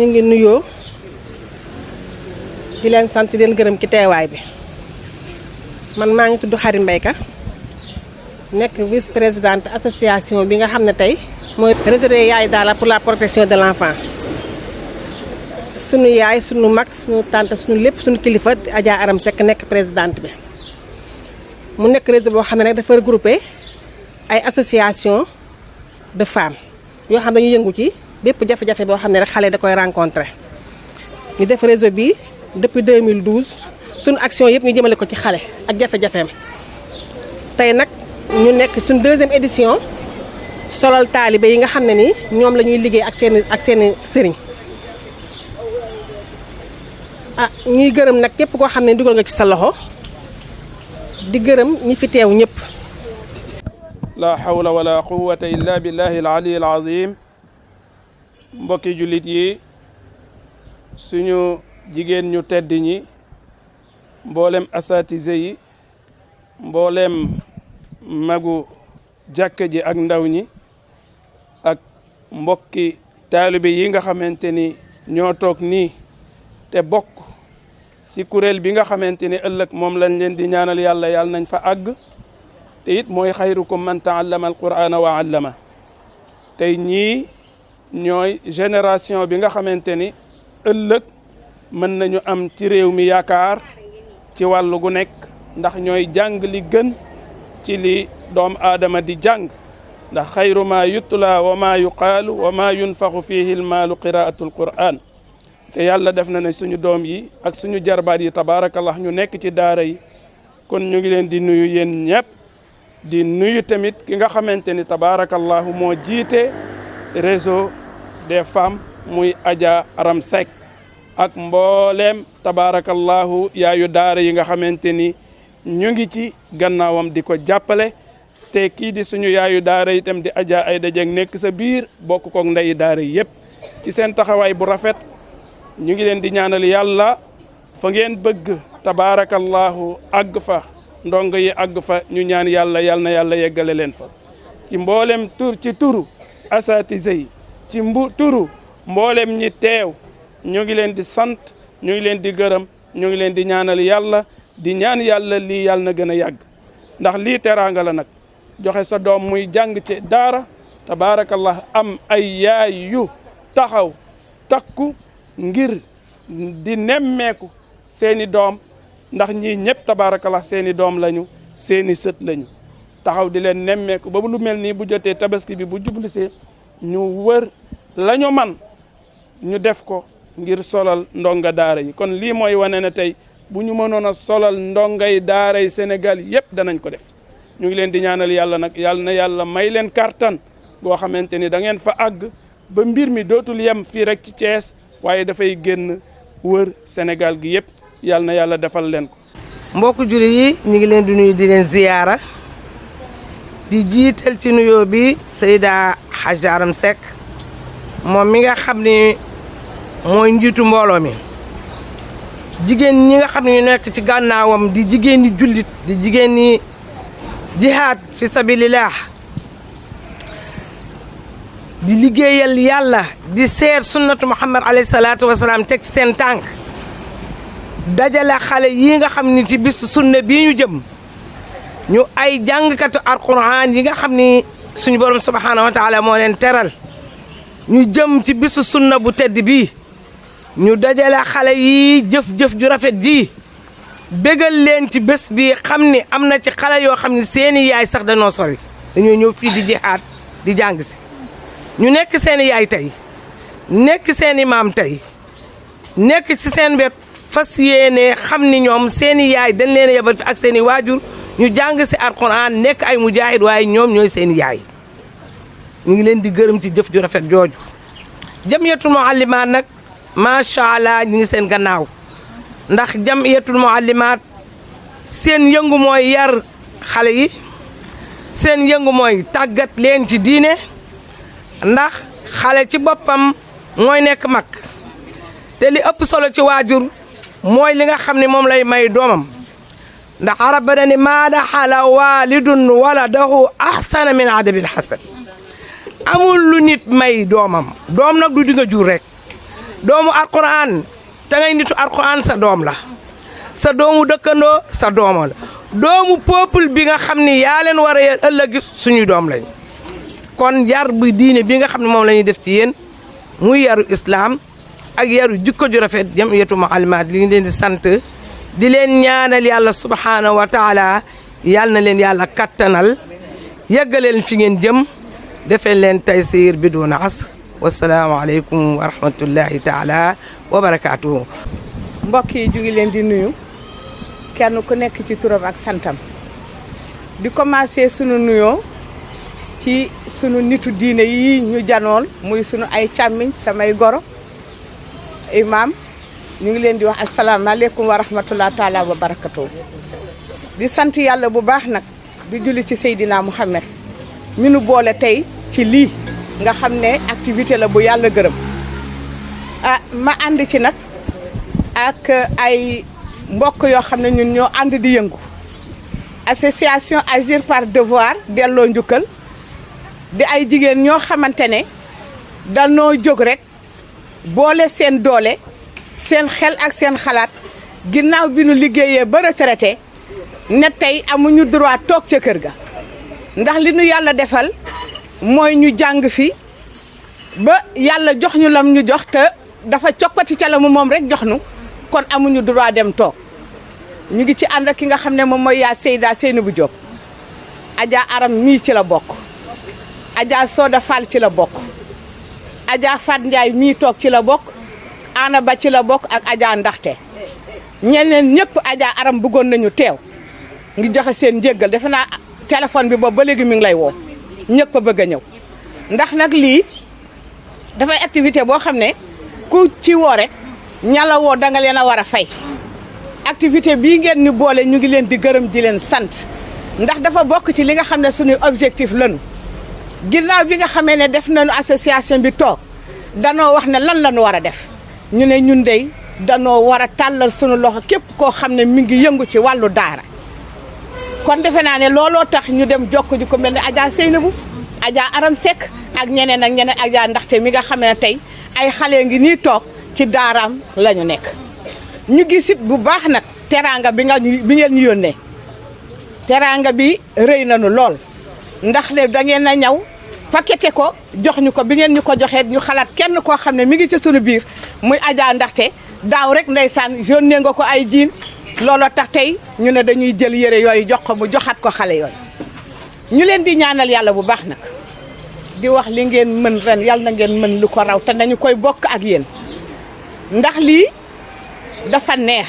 ñu ngi nuyoo di leen sant di leen gërëm ci teewaay bi man maa ngi tudd Khary Mbaye Ka nekk vice présidente association bi nga xam ne tey mooy réseau des yaay daara pour la protection de l'enfant. sunu yaay sunu mag sunu tante sunu lépp sunu kilifa Adja Aram Seck nekk présidente bi mu nekk réseau boo xam ne nag dafa regroupé ay association de femmes yoo xam ne dañuy yëngu ci bépp jafe-jafe boo xam ne rek xale da koy rencontré ñu def réseau bi depuis 2012 sunu action yëpp ñu jëmale ko ci xale ak jafe-jafeem tey nag ñu nekk suñu 2e édition solal taalibe yi nga xam ne ni ñoom la ñuy liggéey ak seeni sëriñ ñuy gërëm nag képp koo xam ne dugal nga ci sa loxo di gërëm ñi fi teew ñëpp. la hawla wala quwwata illa billahi al-ali al-azim. mbokki jullit yi suñu jigéen ñu tedd ñi mboolem asatise yi mboolem magu jàkka ji ak ndaw ñi ak mbokki taalibe yi nga xamante ni ñoo toog nii te bokk ci kuréel bi nga xamante ni ëllëg moom lañ leen di ñaanal yàlla yàlla nañ fa àgg te it mooy xayrukum man taallama alqur'ana wa allama tey ñii ñooy génération bi nga xamante ni ëllëg mën nañu am ci réew mi yaakaar ci wàllu gu nekk ndax ñooy jàng li gën ci li doom aadama di jàng ndax xayru ma yutla wa ma yuqaalu wa ma yunfaxu fihi almaalu qiraatu alquran te yàlla def na ne suñu doom yi ak suñu jarbaat yi tabaarakallah ñu nekk ci daara yi kon ñu ngi leen di nuyu yéen ñëpp di nuyu tamit ki nga xamante ni tabaarakallahu moo jiite réseau des femmes muy Adja Aram Seck ak mbooleem tabaarakallahu yaayu daara yi nga xamante ni ñu ngi ci gannaawam di ko jàppale te kii di suñu yaayu daara itam di Adja Ayda Dieng nekk sa biir bokk koog ndeyi daara yi yëpp ci seen taxawaay bu rafet ñu ngi leen di ñaanal yàlla fa ngeen bëgg tabaarakallahu àgg fa ndongo yi àgg fa ñu ñaan yàlla yal na yàlla yeggale leen fa ci mboolem ci turu asatise yi ci turu mboolem ñi teew ñu ngi leen di sant ñu ngi leen di gërëm ñu ngi leen di ñaanal yàlla di ñaan yàlla lii yàlla na gën a yàgg ndax lii teraanga la nag joxe sa doom muy jàng ci daara tabaarakallah am ay yaay yu taxaw takku ngir di nemmeeku seeni doom ndax ñii ñëpp tabaarakallah seeni doom lañu seeni sët lañu taxaw di leen nemmeeku ba lu mel nii bu jotee tabaski bi bu jublisee ñu wër la ñu man ñu def ko ngir solal ndonga daara yi kon lii mooy wane ne tey bu ñu mënoon a solal ndongay daara yi Sénégal yëpp danañ ko def ñu ngi leen di ñaanal yàlla nag yàlla na yàlla may leen kartan boo xamante ni da ngeen fa àgg ba mbir mi dootul yem fii rek ci Thiès waaye dafay génn wër Sénégal gi yëpp yàlla na yàlla defal leen ko. mbokku jullit yi ñu ngi leen di nuyu di leen ziyaara di jiital ci nuyoo bi Seyda Adja Aram Seck moom mi nga xam ni mooy njiitu mbooloo mi jigéen ñi nga xam ne ñu nekk ci gànnaawam di jigéen ñi jullit di jigéen ñi jihaad fi sabilillah di liggéeyal yàlla di seer sunnatu Muhammad alayhi salaatu wasalaam teg ci seen tànk dajale xale yi nga xam ni ci bis sunna bii ñu jëm ñu ay jàngkatu alquran yi nga xam ni suñu borom subhanahu wa taala moo leen teral ñu jëm ci bisu sunna bu tedd bii ñu dajale xale yi jëf-jëf ju rafet ji bégal leen ci bés bi xam ni am na ci xale yoo xam ni seeni yaay sax dañoo sori dañoo ñëw fii di jihaad di jàng si ñu nekk seeni yaay tey nekk seeni maam tey nekk ci seen wet fas yéene xam ni ñoom seeni yaay dañ leen yebal fi ak seeni waajur ñu jàng si alquran nekk ay mujaahid waaye ñoom ñooy seeni yaay ñu ngi leen di gërëm ci jëf ju rafet jooju jamiyatul muallimaat nag macha allah ñu ngi seen gannaaw ndax jamiyatul muallimaat seen yëngu mooy yar xale yi seen yëngu mooy tàggat leen ci diine ndax xale ci boppam mooy nekk mag te li ëpp solo ci waajur mooy li nga xam ne moom lay may doomam ndax arab ba ni maa daxala walidun waladahu ahsana min adabil hasan amul lu nit may doomam doom nag du di nga jur rek doomu alquran te ngay nitu alquran sa doom la sa doomu dëkkandoo sa dooma la doomu peuple bi nga xam ni yaa leen war a ëllëg suñuy doom lañ kon yar bu diine bi nga xam ne moom la ñuy def ci yéen muy yaru islam ak yaru jikko ju rafet jamiyatu muallimat li ngi leen di sant di leen ñaanal yàlla subhanahu wa taala yàlla na leen yàlla kattanal yeggaleen fi ngeen jëm defee leen taysir bi doona asr wasalaamu aleykum wa rahmatullahi taala wa barakaatuhu. mbokk yi ju ngi leen di nuyu kenn ku nekk ci turam ak santam di commencé sunu nuyoo ci sunu nitu diine yi ñu janool muy sunu ay càmmiñ samay goro imam ñu ngi leen di wax asalaamaaleykum wa rahmatullahi taala wa barakatuhu di sant yàlla bu baax nag di julli ci Seydina Muhammad mi nu boole tey ci lii nga xam ne activité la bu yàlla gërëm ma ànd ci nag ak ay mbokk yoo xam ne ñun ñoo ànd di yëngu association Agir par Devoir delloo njukkal di ay jigéen ñoo xamante ne danoo jóg rek boole seen doole seen xel ak seen xalaat ginnaaw bi nu liggéeyee ba retraité ne tey amuñu droit toog ca kër ga ndax li nu yàlla defal mooy ñu jàng fi ba yàlla jox ñu lam ñu jox te dafa coppati ca la mu moom rek jox nu kon amuñu droit dem toog ñu ngi ci ànd ak ki nga xam ne moom mooy yaa Seyda Seynabou Diop Adja Aram mii ci la bokk Adja Soda Fall ci la bokk Adja Fat Ndiaye mii toog ci la bokk Ana Ba ci la bokk ak Adja Ndaxte ñeneen ñëpp Adja Aram bëggoon nañu teew ngi joxe seen njéggal defe naa téléphone bi boobu ba léegi mi ngi lay woo ñëpp a bëgg a ñëw ndax nag lii dafay activité boo xam ne ku ci woo rek ñala woo da nga leen a war a fay activité bii ngeen ñu boole ñu ngi leen di gërëm di leen sant ndax dafa bokk ci li nga xam ne suñuy objectif lañu ginnaaw bi nga xamee ne def nañu association bi toog danoo wax ne lan la ñu war a def ñu ne ñun dey danoo war a tàllal suñu loxo képp koo xam ne mi ngi yëngu ci wàllu daara kon defe naa ne looloo tax ñu dem jokk ji ko mel ne Adja Seynabou Adja Aram Seck ak ñeneen ak ñeneen Adja Ndaxte mi nga xam ne tey ay xale ngi nii toog ci daaraam la ñu nekk ñu gisit bu baax nag teraanga bi ngeen ñu yónnee teraanga bi rëy nañu lool ndax ne da ngeen a ñaw paqueté ko jox ñu ko bi ngeen ñu ko joxee ñu xalaat kenn koo xam ne mi ngi ci sunu biir muy Adja Ndaxte daaw rek ndeysaan yónnee nga ko ay jiin looloo tax tey ñu ne dañuy jël yére yooyu jox ko mu joxaat ko xale yooyu ñu leen di ñaanal yàlla bu baax nag di wax li ngeen mën ren yàlla na ngeen mën lu ko raw te nañu koy bokk ak yéen ndax lii dafa neex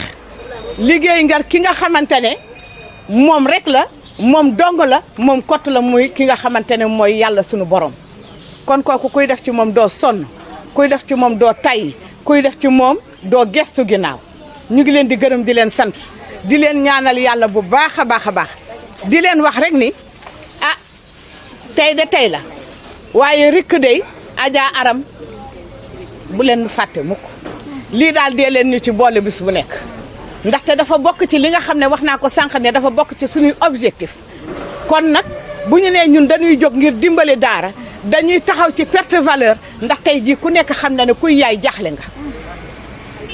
liggéey ngar ki nga xamante ne moom rek la moom dong la moom kott la muy ki nga xamante ne mooy yàlla sunu borom kon kooku kuy def ci moom doo sonn kuy def ci moom doo tay kuy def ci moom doo gestu ginnaaw ñu ngi leen di gërëm di leen sant di leen ñaanal yàlla bu baax a baax a baax di leen wax rek ni ah tey de tey la waaye rikk dey Adja Aram bu leen fàtte mukk lii daal dee leen ñu ci boole bis bu nekk ndaxte dafa bokk ci li nga xam ne wax naa ko sànq ne dafa bokk ci suñuy objectif kon nag bu ñu nee ñun dañuy jóg ngir dimbali daara dañuy taxaw ci perte valeur ndax tey jii ku nekk xam na ne kuy yaay jaaxle nga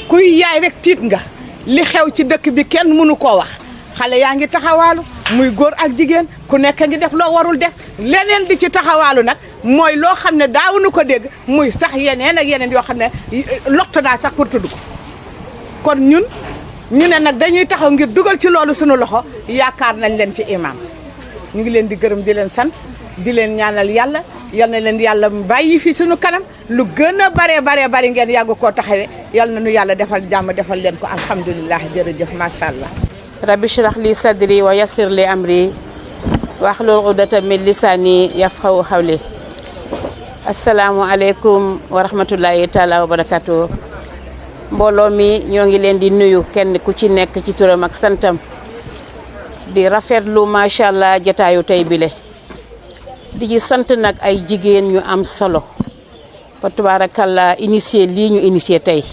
kuy yaay rek tiit nga li xew ci dëkk bi kenn mënu koo wax xale yaa ngi taxawaalu muy góor ak jigéen ku nekk ngi def loo warul def leneen di ci taxawaalu nag mooy loo xam ne daawuñu ko dégg muy sax yeneen ak yeneen yoo xam ne lott naa sax pour tudd ko kon ñun ñu ne nag dañuy taxaw ngir dugal ci loolu sunu loxo yaakaar nañ leen ci imam ñu ngi leen di gërëm di leen sant di leen ñaanal yàlla yal na leen yàlla bàyyi fi sunu kanam lu gën a baree bari ngeen yàgg koo taxawee yal na nu yàlla defal jàmm defal leen ko alhamdulilah jërëjëf macha allah. rabbi shrah li sadri wa yassir li amri wahlul uqdatan min lisani yafqahu qawli. asalaamualeykum wa rahmatullahi taala wa barakatuh. mbooloo mi ñoo ngi leen di nuyu kenn ku ci nekk ci turam ak santam di rafetlu macha allah jotaayu tey bile di ci sant nag ay jigéen ñu am solo fa tubaarakalla initié lii ñu initié tey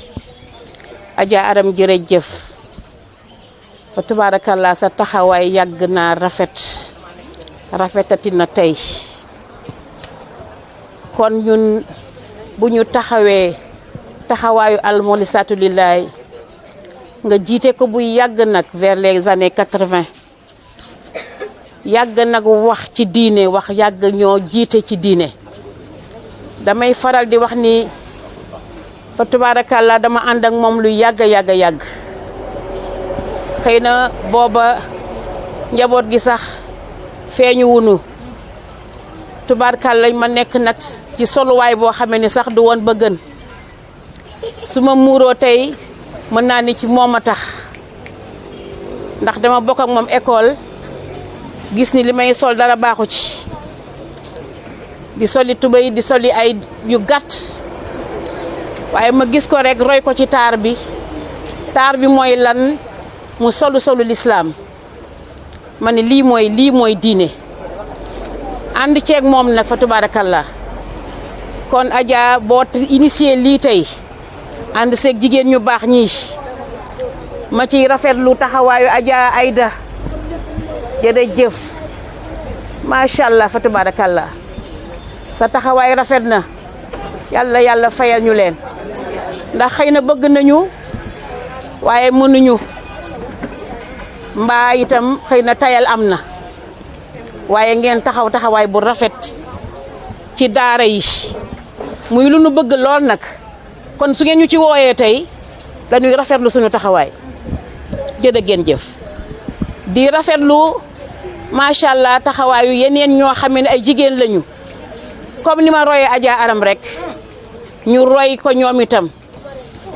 Adja Aram jërëjëf fa tubaarakalla sa taxawaay yàgg naa rafetati na tey kon ñun bu ñu taxawee taxawaayu almolisatu lillahi nga jiite ko bu yàgg nag vers les années 80 yàgg nag wax ci diine wax yàgg ñoo jiite ci diine damay faral di wax ni fa tubaarakàlla dama ànd ak moom lu yàgg xëy na booba njaboot gi sax feeñu wunu tubaarkàlla ma nekk nag ci soluwaay boo xamee ni sax du woon ba gën su ma muuroo tey mën naa ni ci moom a tax ndax dama bokk ak moom école gis ni li may sol dara baaxu ci di soli tubéy di soli ay yu gàtt waaye ma gis ko rek roy ko ci taar bi mooy lan mu solu lislaam ma ne lii mooy diine ànd ceeg moom nag fa tubaarakallah kon Adja boo initié lii tey ànd seeg jigéen ñu baax ñii ma ciy rafetlu taxawaayu Adja Aïda jërëjëf macha allah fa tubaarakallah sa taxawaay rafet na yàlla fayal ñu leen ndax xëy na bëgg nañu waaye mënuñu mbaa itam xëy na tayal am na waaye ngeen taxawaay bu rafet ci daara yi muy lu nu bëgg lool nag kon su ngeen ñu ci wooyee tey dañuy rafetlu suñu taxawaay jëf di rafetlu macha allah taxawaayu yeneen ñoo xam ne ay jigéen lañu comme ni ma royee Adja Aram rek ñu roy ko ñoom itam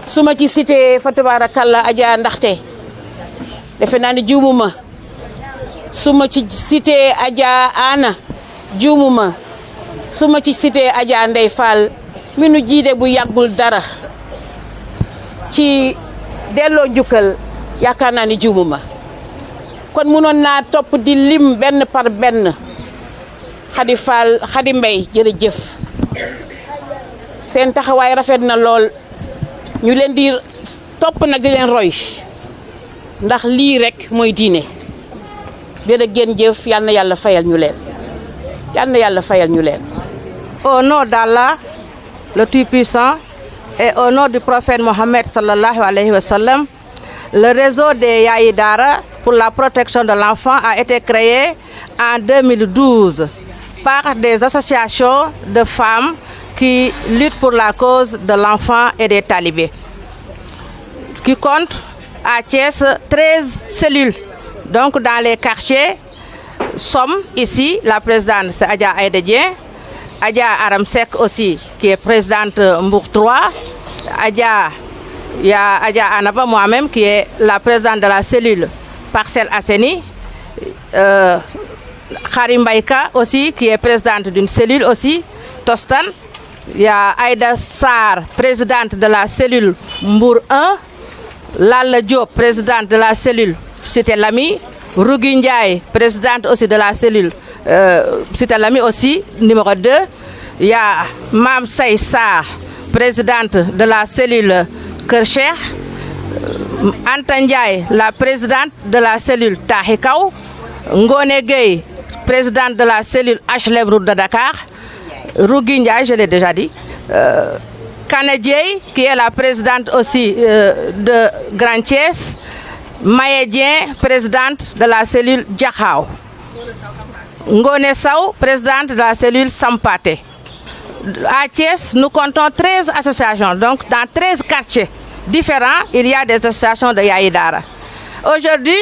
su ma ci cité fa tabarakallah Adja ndaxte defe naa ni juumuma su ma ci cité Adja Ana juumuma su ma ci cité Adja Ndey Fall mi nu jiite bu yàggul dara ci delloo njukkal yaakaar naa ni juumuma kon mënoon naa topp di lim benn par benn Khady Fall Khady Mbay jërëjëf seen taxawaay rafet na lool ñu leen di topp nag di leen roy ndax lii rek mooy diine jërëjëf yal na yàlla fayal ñu leen Au nom d'Allah, le Tout-Puissant, et au nom du prophète Mohammed sallallahu alayhi wa sallam, le réseau des Yayi Dara pour la protection de l'enfant a été créé en 2012 par des associations de femmes qui luttent pour la cause de l'enfant et des talibés, qui compte à Thiès 13 cellules. Donc dans les quartiers, sommes ici, la présidente c'est Adja Aïda Dieng, Adja Aram Seck aussi qui est présidente Mbour 3, il y a Adja Anaba moi-même qui est la présidente de la cellule Parcelles Assainies, Karim Baïka aussi qui est présidente d'une cellule aussi, Tostan, il y a Aïda Sarr, présidente de la cellule Mbour 1, Lalla Diop, présidente de la cellule Cité Lamy, Rougui Ndiaye, présidente aussi de la cellule Cité Lamy aussi, numéro 2. Il y a Mam Say Sarr, présidente de la cellule Kercher. Anta Ndiaye, la présidente de la cellule Tahikaw. Ngone Gueye, présidente de la cellule HLM Route de Dakar. Rougui Ndiaye, je l'ai déjà dit. Kanedjei, qui est la présidente aussi de Grand Thiès. Maïdien, présidente de la cellule Diakhao. Ngone Sow, présidente de la cellule Sampate. À Thiès, nous comptons 13 associations. Donc, dans 13 quartiers différents, il y a des associations de Yayi Dara. Aujourd'hui,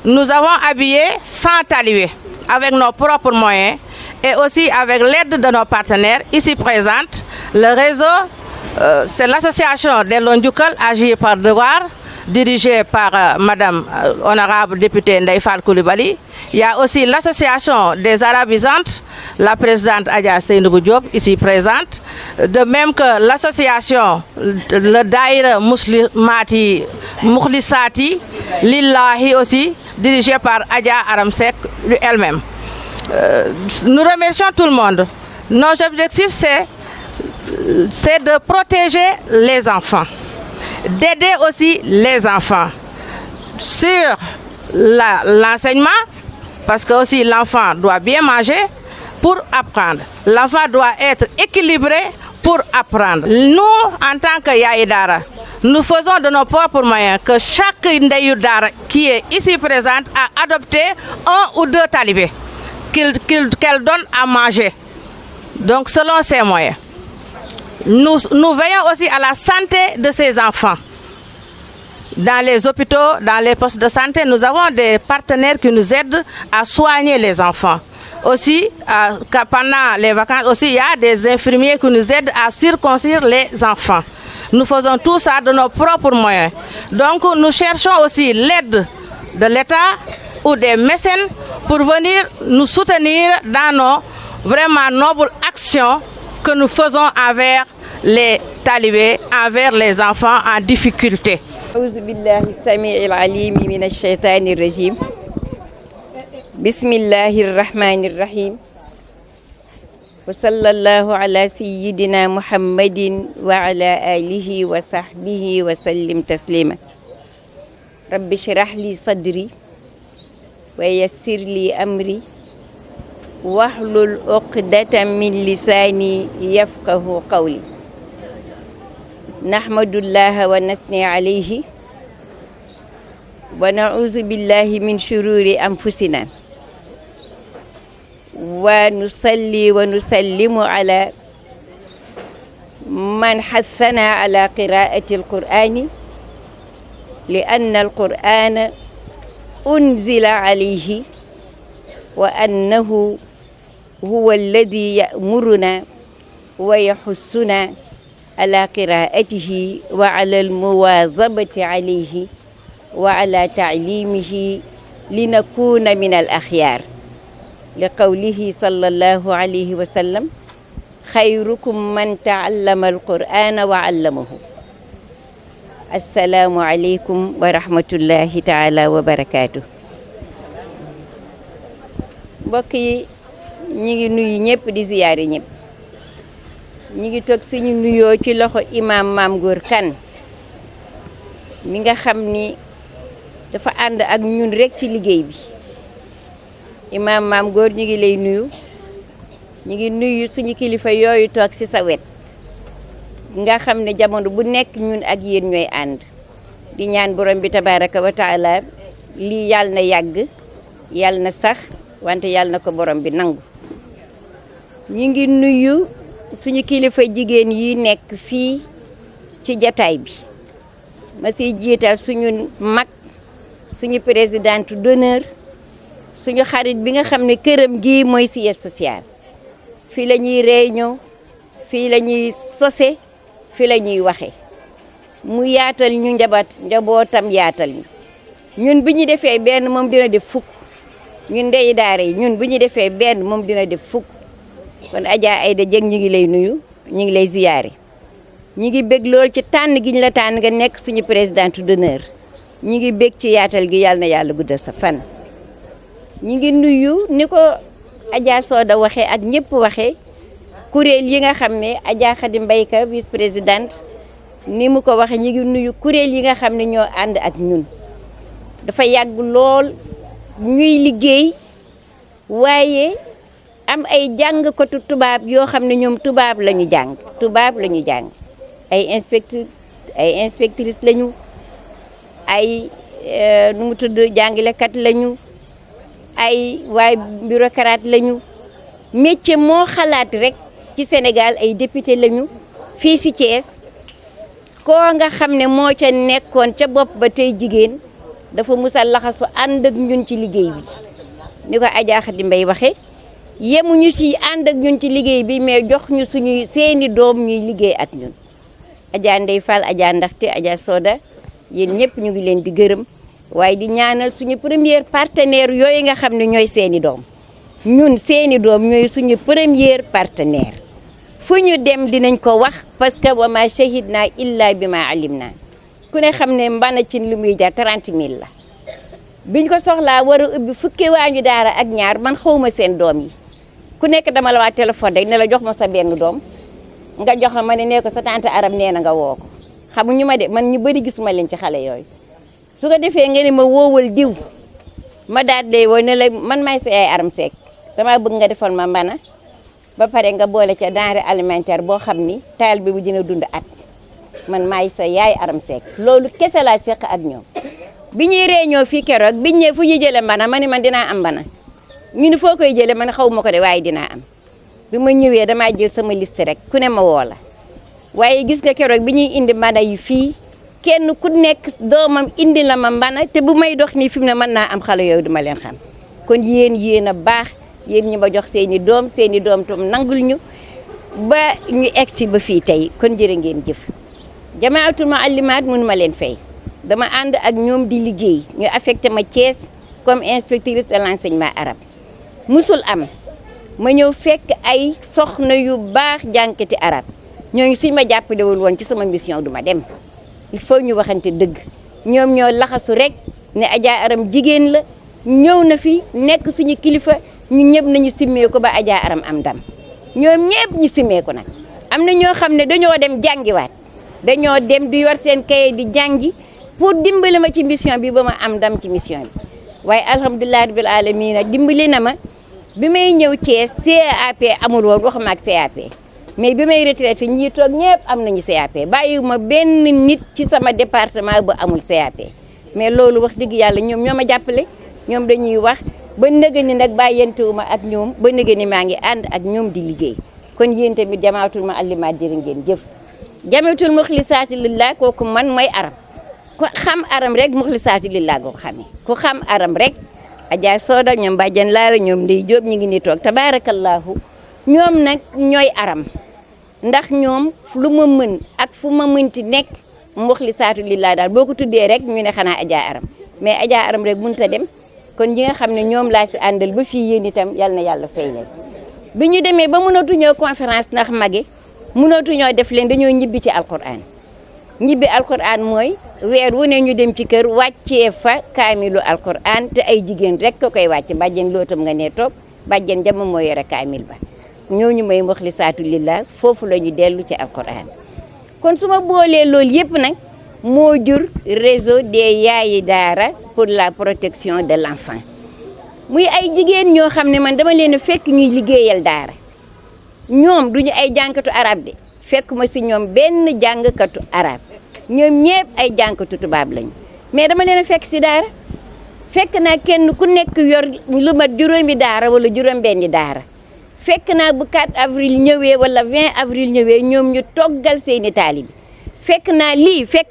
nous avons habillé 100 talibés avec nos propres moyens et aussi avec l'aide de nos partenaires ici présentes. Le réseau, c'est l'association des Londjoukal, Agir par devoir, dirigée par Madame honorable députée Ndeye Fall Coulibaly. Il y a aussi l'association des arabisantes, la présidente Adja Seynabou Diop, ici présente. De même que l'association, le Daïra Muslimati Mukhlisati, Lillahi aussi, dirigée par Adja Aram Seck elle-même. Nous remercions tout le monde. Nos objectifs, c'est de protéger les enfants, d'aider aussi les enfants sur l'enseignement, parce que aussi l'enfant doit bien manger pour apprendre. L'enfant doit être équilibré pour apprendre. Nous, en tant que Yaye Dara, nous faisons de nos propres moyens que chaque Ndeyu Dara qui est ici présente a adopté 1 ou 2 talibés qu'elle donne à manger. Donc selon ses moyens. Nous veillons aussi à la santé de ces enfants. Dans les hôpitaux, dans les postes de santé, nous avons des partenaires qui nous aident à soigner les enfants. Aussi, pendant les vacances, aussi, il y a des infirmiers qui nous aident à circoncire les enfants. Nous faisons tout ça de nos propres moyens. Donc, nous cherchons aussi l'aide de l'État ou des mécènes pour venir nous soutenir dans nos vraiment nobles actions que nous faisons envers les talibés, envers les enfants en difficulté. أعوذ بالله السميع العليم من الشيطان الرجيم بسم الله الرحمن الرحيم وصلى الله على سيدنا محمد وعلى آله وصحبه وسلم تسليما رب اشرح لي صدري ويسر لي أمري واحلل عقدة من لساني يفقه قولي نحمد الله ونثني عليه ونعوذ بالله من شرور أنفسنا ونصلي ونسلم على من حثنا على قراءة القرآن لأن القرآن أنزل عليه وأنه هو الذي يأمرنا ويحثنا على قراءته وعلى المواظبة عليه وعلى تعليمه لنكون من الأخيار لقوله صلى الله عليه وسلم خيركم من تعلم القرآن وعلمه السلام عليكم ورحمة الله تعالى وبركاته mbokk yi ñi ngi nuyu ñëpp di ziyaare ñëpp ñi ngi toog suñu nuyoo ci loxo imam Mame Gor Kane mi nga xam ni dafa ànd ak ñun rek ci liggéey bi imam Mame Gor ñi ngi lay nuyu ñi ngi nuyu suñu kilifa yooyu toog ci sa wet nga xam ne jamono bu nekk ñun ak yéen ñooy ànd di ñaan borom bi tabaraka wa taala lii yàlla na yàgg yàlla na sax wante yàlla na ko borom bi nangu ñi ngi nuyu suñu kilifa jigéen yi nekk fii ci jataay bi ma siy jiital suñu mag suñu présidente d'honneur suñu xarit bi nga xam ne këram gi mooy siège social fii la ñuy réunion fii la ñuy sose fii la ñuy waxe mu yaatal ñu njabootam yaatal ñu ñun bi ñu defee benn moom dina def fukk ñun ndey daara yi ñun bu ñu defee benn moom dina def fukk kon Adja Aïda Dieng ñu ngi lay nuyu ñu ngi lay ziyaare ñu ngi bég lool ci tànn gi ñu la tànn nga nekk suñu présidente d'honneur ñu ngi bég ci yaatal gi yàlla na yàlla guddal sa fan ñu ngi nuyu ni ko Adja Soda waxee ak ñëpp waxee kuréel yi nga xam ne Adja Khady Mbayka vice présidente ni mu ko waxee ñu ngi nuyu kuréel yi nga xam ne ñoo ànd ak ñun dafa yàgg lool ñuy liggéey waaye am ay jàngkatu tubaab yoo xam ne ñoom tubaab la ñu jàng ay inspectrice lañu ay nu mu tudd jàngalekat lañu ay waay bureaucrate lañu métier moo xalaat rek ci Sénégal ay député lañu fii ci Thiès koo nga xam ne moo ca nekkoon ca bopp ba tey jigéen dafa musal laxasu ànd ak ñun ci liggéey bi ni ko Adja Khady Mbaye waxe yemuñu ci ànd ak ñun ci liggéey bi mais jox ñu suñuy seeni doom ñuy liggéey ak ñun Adja Ndeye Fall Adja Ndaxte Adja Soda yéen ñëpp ñu ngi leen di gërëm waaye di ñaanal suñu premier partenaire yooyu nga xam ne ñooy seeni doom ñun seeni doom ñooy suñu premier partenaire fu ñu dem dinañ ko wax parce que wa ma shahidna illa bi ma alimna ku ne xam ne mbana cin li muy jar 30 000 la biñ ko soxlaa war a ubbi fukki waañu daara ak ñaar man xawma seen doom yi ku nekk dama la waa téléphone rek ne la jox ma sa benn doom nga jox ma ne ko sa tante arab nee na nga woo ko xamuñu ma de man ñu bëri gisuma leen ci xale yooyu su ko defee nga ne ma woowal diw ma daal de woo ne la man maay sa yaay aram seek dama bëgg nga defal ma mbana ba pare nga boole ca denrée alimentaire boo xam ni taalibe bu dina dund at man maay sa yaay Aram Seck loolu kese laa seq ak ñoom. bi ñuy réunion fii keroog biñ ñëwee fu ñuy jëlee mbana ma ni man dinaa am mbana ñu ni foo koy jëlee man xaw ma ko de waaye dinaa am bi ma ñëwee damaa jël sama liste rek ku ne ma woo la waaye gis nga keroog bi ñuy indi mbana yi fii kenn ku nekk doomam indi la ma mbana te bu may dox nii fi mu ne mën naa am xale yooyu duma leen xam kon yéen a baax yéen ñi ma jox seeni doom tam nangul ñu ba ñu egsi ba fii tey kon jërë ngeen jëf. Jamaatul Muallimaat mënu ma leen fay dama ànd ak ñoom di liggéey ñu affecté ma Thiès comme inspectrice de l'enseignement arabe musul am ma ñëw fekk ay soxna yu baax jànkati arabe ñooñu suñ ma jàppalewul woon ci sama mission du ma dem il faut ñu waxante dëgg ñoom ñoo laxasu rek ne Adja Aram jigéen la ñëw na fi nekk suñu kilifa ñu ñëpp nañu simmee ko ba Adja Aram am ndam ñoom ñëpp ñu simmee ko nag am na ñoo xam ne dañoo dem jàngiwaat dañoo dem di yor seen kaye di jàngi pour dimbali ma ci mission bi ba ma am ndam ci mission bi waaye alhamdulilah rabbil alamin dimbali na ma bi may ñëw Thiès CAP amul woon waxuma ak CAP mais bi may retraité ñi toog ñëpp am nañu CAP bàyyiwuma benn nit ci sama département bu amul CAP mais loolu wax dëgg yàlla ñoom ñoo ma jàppale ñoom dañuy wax ba nëga ni nag bàyyantewuma ak ñoom ba nëga ni maa ngi ànd ak ñoom di liggéey kon yéen tamit Jamaatul Muallimaat jërë ngeen jëf Jamaatul Muxlisaati Lillah kooku man mooy Aram ku xam Aram rek Muxlisaati Lillah goo xamee ku xam Aram rek Adja Soda ñoom Badiane Laara ñoom Ndey Jóob ñu ngi ni toog tabaarakallaahu ñoom nag ñooy Aram ndax ñoom lu ma mën ak fu ma mënti nekk Muxlisaatu Lillah daal boo ko tuddee rek ñu ne xanaa Adja Aram mais Adja Aram rek mënut a dem kon ñi nga xam ne ñoom laa si àndal ba fii yéen itam yal na yàlla fay leen bi ñu demee ba mënatuñoo conférence ndax mage mënatuñoo def leen dañoo ñibbi ci alquran ñibbi alquran mooy weer wu ne ñu dem ci kër wàccee fa kaamilu alquran te ay jigéen rek ko koy wàcc bàjjen lootam nga ne toog bàjjen jama moo yore kaamil ba ñooñu may Muxlisaatu Lillah foofu la ñu dellu ci alquran kon su ma boolee loolu yëpp nag moo jur réseau des yaayi daara pour la protection de l'enfant muy ay jigéen ñoo xam ne man dama leen a fekk ñuy liggéeyal daara ñoom duñu ay jànkatu arab de fekk ma si ñoom benn jàngkatu arab ñoom ñëpp ay jànkatu tubaab lañu mais dama leen a fekk si daara fekk naa kenn ku nekk yor lu mat juróomi daara wala juróom-benni daara fekk naa bu 4 avril ñëwee wala 20 avril ñëwee ñoom ñu toggal seeni taalibi fekk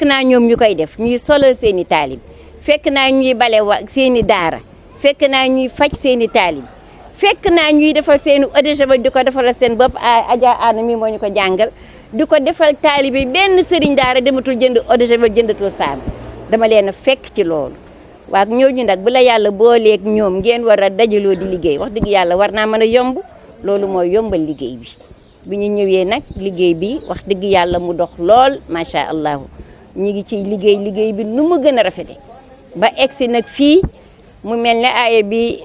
naa ñoom ñu koy def ñuy solal seeni taalibi fekk naa ñuy bale wa seeni daara fekk naa ñuy faj seeni taalibi fekk naa ñuy defal seeni eau de javel di ko defal seen bopp Adja Ana mi moo ñu ko jàngal di ko defal taalibi benn sëriñ daara dematul jënd eau de javel jëndatul saabu dama leen a fekk ci loolu waaw ñooñu nag bu la yàlla booleeg ñoom ngeen war a dajaloo di liggéey wax dëgg yàlla war naa mën a yomb loolu mooy yombal liggéey bi ñu ñëwee nag liggéey bi wax dëgg yàlla mu dox lool macha allah ñu ngi ciy liggéey bi nu mu gën a rafete ba egsi nag fii mu mel ne aaya bi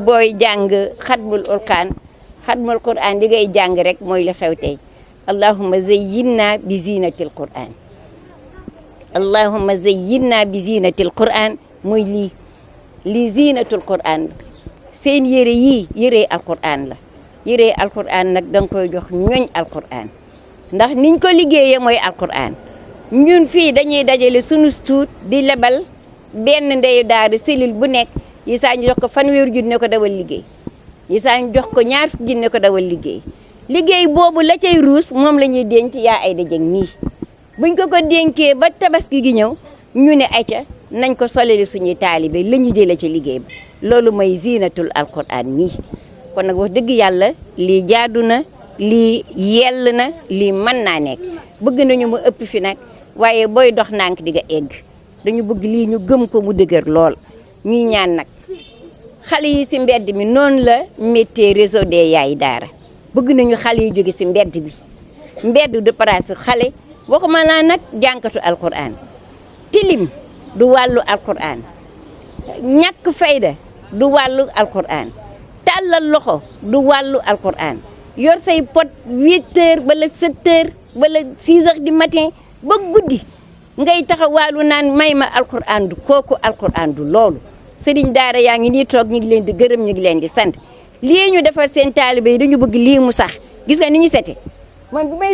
booy jàng xatmul quran li ngay jàng rek mooy li xew tey allahumma zayyinna bi zinatil quran allahumma zayyinna bi zinatil quran mooy lii zinatul quran seen yére yii yére alquran la yére alquran nag danga koy jox ñooñ alquran ndax niñ ko liggéeyee mooy alquran ñun fii dañuy dajale sunu tuut di lebal benn ndeyu daara cellule bu nekk yi saa ñu jox ko fanweeri junni ne ko dawal liggéey yi saa ñu jox ko ñaar fukki junni ne ko dawal liggéey boobu la cay ruus moom la ñuy denc yaa ay dajeg nii buñ ko dénkee ba tabaski gi ñëw ñu ne ayca nañ ko solali suñuy taalibe la ñu jëlee ci liggéey ba loolu mooy zinatul alquran nii kon nag wax dëgg yàlla lii jaadu na lii yell na lii mën naa nekk bëgg nañu mu ëpp fi nag waaye booy dox nànk di nga egg dañu bëgg lii ñu gëm ko mu dëgër lool ñuy ñaan nag xale yi si mbedd mi noonu la méttee réseau des yaay daara bëgg nañu xale yi jóge si mbedd bi mbedd de place xale waxuma laa nag jànkatu alquran tilim du wàllu alquran ñàkk fayda du wàllu alquran tàllal loxo du wàllu alquran yor say pot 8 heures wala 7 heures wala 6 heures du matin ba guddi ngay taxawaalu naan may ma alquran du kooku alquran du loolu sëriñ daara yaa ngi nii toog ñu ngi leen di gërëm ñu ngi leen di sant lii ñu defal seen taalibe yi dañu bëgg lii mu sax gis nga ni ñu sete man bu may